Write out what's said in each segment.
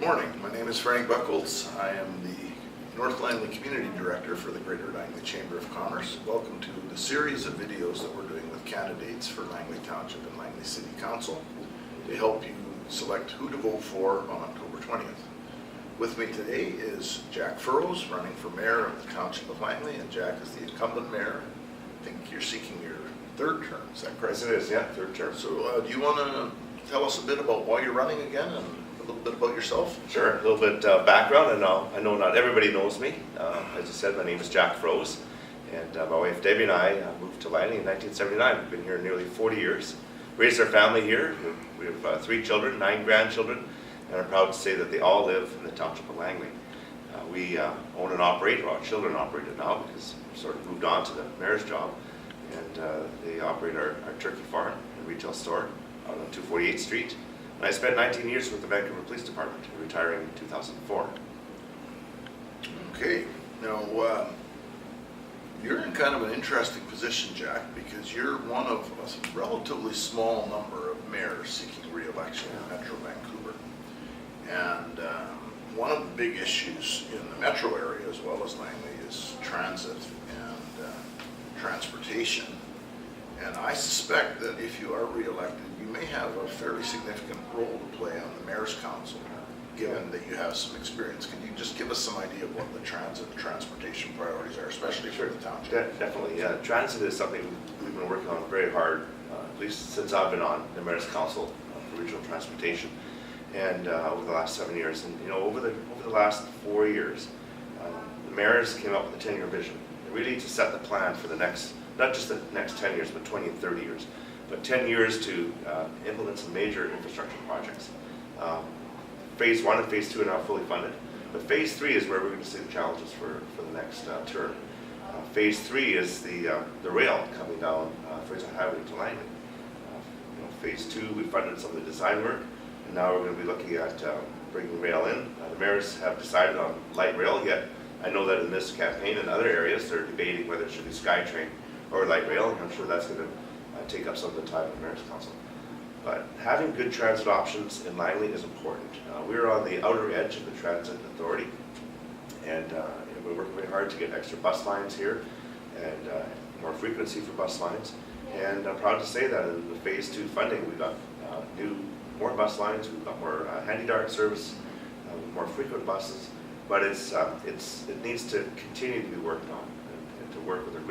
morning. My name is Frank Buckholz. I am the North Langley Community Director for the Greater Langley Chamber of Commerce. Welcome to the series of videos that we're doing with candidates for Langley Township and Langley City Council to help you select who to vote for on October 20th. With me today is Jack Froese, running for Mayor of the Township of Langley, and Jack is the incumbent mayor. I think you're seeking your third term, is that correct? Yes, it is, yeah, third term. So do you want to tell us a bit about why you're running again and a little bit about yourself? Sure, a little bit background, and I know not everybody knows me. As I said, my name is Jack Froese, and my wife Debbie and I moved to Langley in 1979. We've been here nearly 40 years. Raised our family here. We have 3 children, 9 grandchildren, and I'm proud to say that they all live in the Township of Langley. We own and operate, well, our children operate it now because we've sort of moved on to the mayor's job, and they operate our turkey farm and retail store on 248th Street. And I spent 19 years with the Vancouver Police Department, retiring in 2004. Okay, now you're in kind of an interesting position, Jack, because you're one of a relatively small number of mayors seeking re-election in Metro Vancouver. And one of the big issues in the metro area as well as Langley is transit and transportation. And I suspect that if you are re-elected, you may have a fairly significant role to play on the Mayor's Council, given that you have some experience. Can you just give us some idea of what the transit and transportation priorities are, especially for the township? Definitely, yeah. Transit is something we've been working on very hard, at least since I've been on the Mayor's Council for Regional Transportation, and over the last 7 years. And over the last 4 years, the mayors came up with a 10-year vision, really to set the plan for the next, not just the next 10 years, but 20 and 30 years. But 10 years to implement some major infrastructure projects. Phase 1 and Phase 2 are now fully funded, but Phase 3 is where we're going to see the challenges for the next term. Phase 3 is the rail coming down Froese Highway to Langley. Phase 2, we funded some of the design work, and now we're going to be looking at bringing rail in. The mayors have decided on light rail, yet I know that in this campaign and other areas they're debating whether it should be SkyTrain or light rail, and I'm sure that's going to take up some of the time of the Mayor's Council. But having good transit options in Langley is important. We're on the outer edge of the transit authority, and we're working very hard to get extra bus lines here and more frequency for bus lines. And I'm proud to say that in the Phase 2 funding, we've got more bus lines, we've got more handy dart service, more frequent buses, but it needs to continue to be worked on and to work with our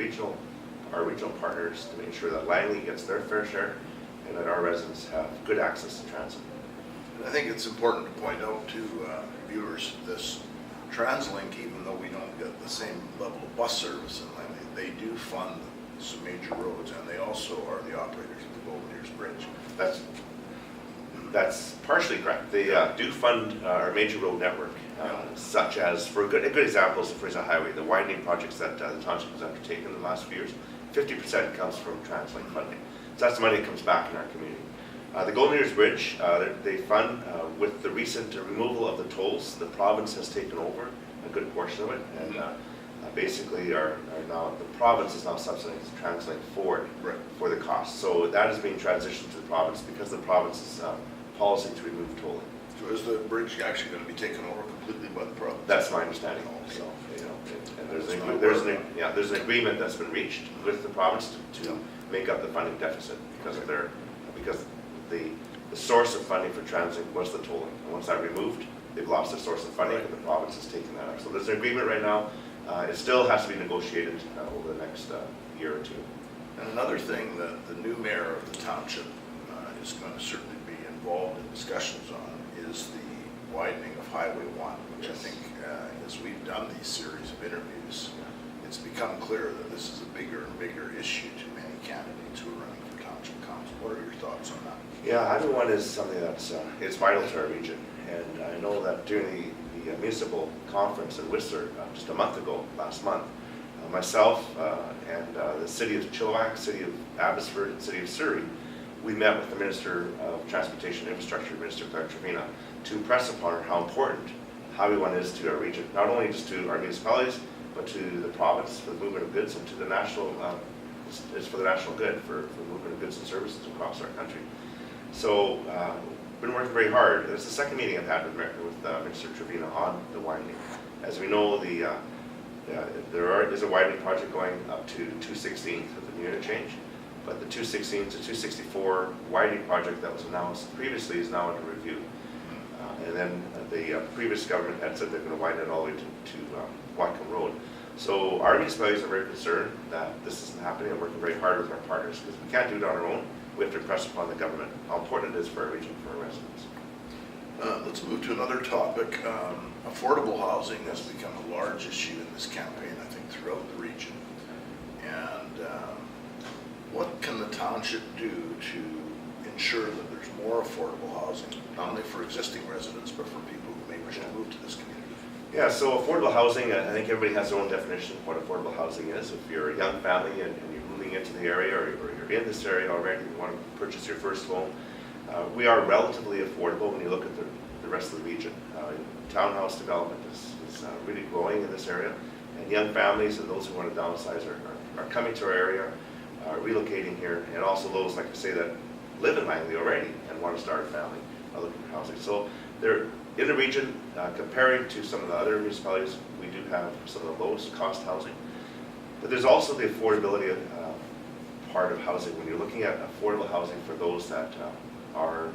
regional partners to make sure that Langley gets their fair share and that our residents have good access to transit. I think it's important to point out to viewers this TransLink, even though we don't get the same level of bus service in Langley, they do fund some major roads, and they also are the operators of the Golden Ears Bridge. That's partially correct. They do fund our major road network, such as, for a good example is the Froese Highway, the widening projects that the township has undertaken in the last few years. 50% comes from TransLink funding. So that's the money that comes back in our community. The Golden Ears Bridge, they fund with the recent removal of the tolls. The province has taken over a good portion of it, and basically the province is now subsidizing TransLink for the cost. So that is being transitioned to the province because of the province's policy to remove tolling. So is the bridge actually going to be taken over completely by the province? That's my understanding. So and there's an agreement that's been reached with the province to make up the funding deficit because the source of funding for transit was the tolling. And once that removed, they've lost their source of funding, and the province has taken that up. So there's an agreement right now. It still has to be negotiated over the next year or two. And another thing that the new mayor of the township is going to certainly be involved in discussions on is the widening of Highway 1, which I think as we've done these series of interviews, it's become clear that this is a bigger and bigger issue to many candidates who are running for township council. What are your thoughts on that? Yeah, Highway 1 is something that's it's vital to our region, and I know that during the municipal conference in Whistler just a month ago, last month, myself and the city of Chilliwack, city of Abbotsford, and city of Surrey, we met with the Minister of Transportation and Infrastructure, Minister Clark Trevena, to impress upon her how important Highway 1 is to our region, not only just to our municipalities, but to the province for the movement of goods and to the national, it's for the national good, for movement of goods and services across our country. So been working very hard. It's the second meeting I've had with Minister Trevina on the widening. As we know, is a widening project going up to 216th with the interchange, but the 216 to 264 widening project that was announced previously is now under review. And then the previous government had said they're going to widen it all the way to Whatcom Road. So our municipalities are very concerned that this isn't happening and working very hard with our partners, because we can't do it on our own. We have to impress upon the government how important it is for our region, for our residents. Let's move to another topic. Affordable housing has become a large issue in this campaign, I think, throughout the region. And what can the township do to ensure that there's more affordable housing, not only for existing residents, but for people who may wish to move to this community? Yeah, so affordable housing, I think everybody has their own definition of what affordable housing is. If you're a young family and you're moving into the area, or you're in this area already, you want to purchase your first home, we are relatively affordable when you look at the rest of the region. Townhouse development is really growing in this area, and young families and those who want to downsize are coming to our area, relocating here, and also those, like I say, that live in Langley already and want to start a family are looking for housing. So they're in the region, comparing to some of the other municipalities, we do have some of the lowest cost housing. But there's also the affordability part of housing. When you're looking at affordable housing for those that are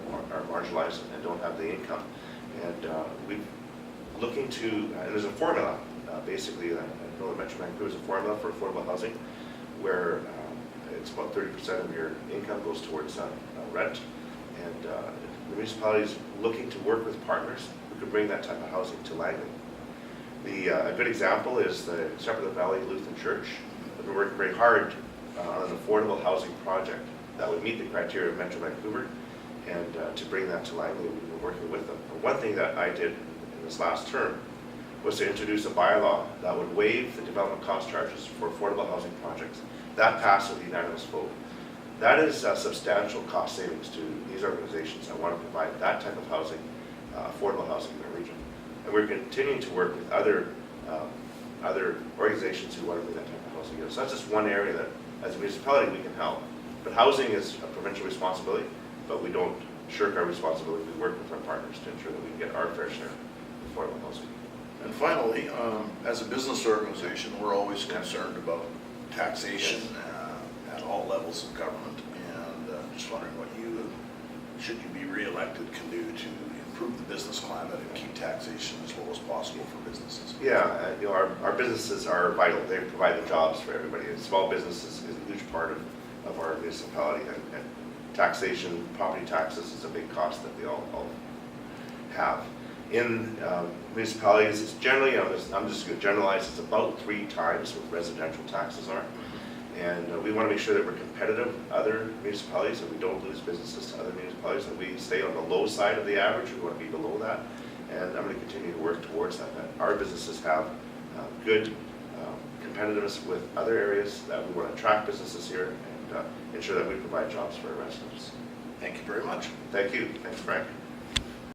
marginalized and don't have the income. And we're looking to, and there's a formula, basically, I know that Metro Vancouver is a formula for affordable housing, where it's about 30% of your income goes towards rent. And the municipality is looking to work with partners who could bring that type of housing to Langley. A good example is the Shepherd Valley Lutheran Church. We've been working very hard on an affordable housing project that would meet the criteria of Metro Vancouver, and to bring that to Langley, we've been working with them. But one thing that I did in this last term was to introduce a bylaw that would waive the development cost charges for affordable housing projects. That passed with a unanimous vote. That is substantial cost savings to these organizations that want to provide that type of housing, affordable housing in the region. And we're continuing to work with other organizations who want to bring that type of housing in. So that's just one area that, as a municipality, we can help. But housing is a provincial responsibility, but we don't shirk our responsibility. We work with our partners to ensure that we can get our fair share of affordable housing. And finally, as a business organization, we're always concerned about taxation at all levels of government, and just wondering what you, should you be re-elected, can do to improve the business climate and keep taxation as low as possible for businesses. Yeah, you know, our businesses are vital. They provide the jobs for everybody. And small business is a huge part of our municipality, and taxation, property taxes is a big cost that we all have. In municipalities, it's generally, I'm just going to generalize, it's about 3 times what residential taxes are. And we want to make sure that we're competitive with other municipalities, and we don't lose businesses to other municipalities, and we stay on the low side of the average. We want to be below that. And I'm going to continue to work towards that our businesses have good competitiveness with other areas, that we want to attract businesses here and ensure that we provide jobs for our residents. Thank you very much. Thank you. Thanks, Frank.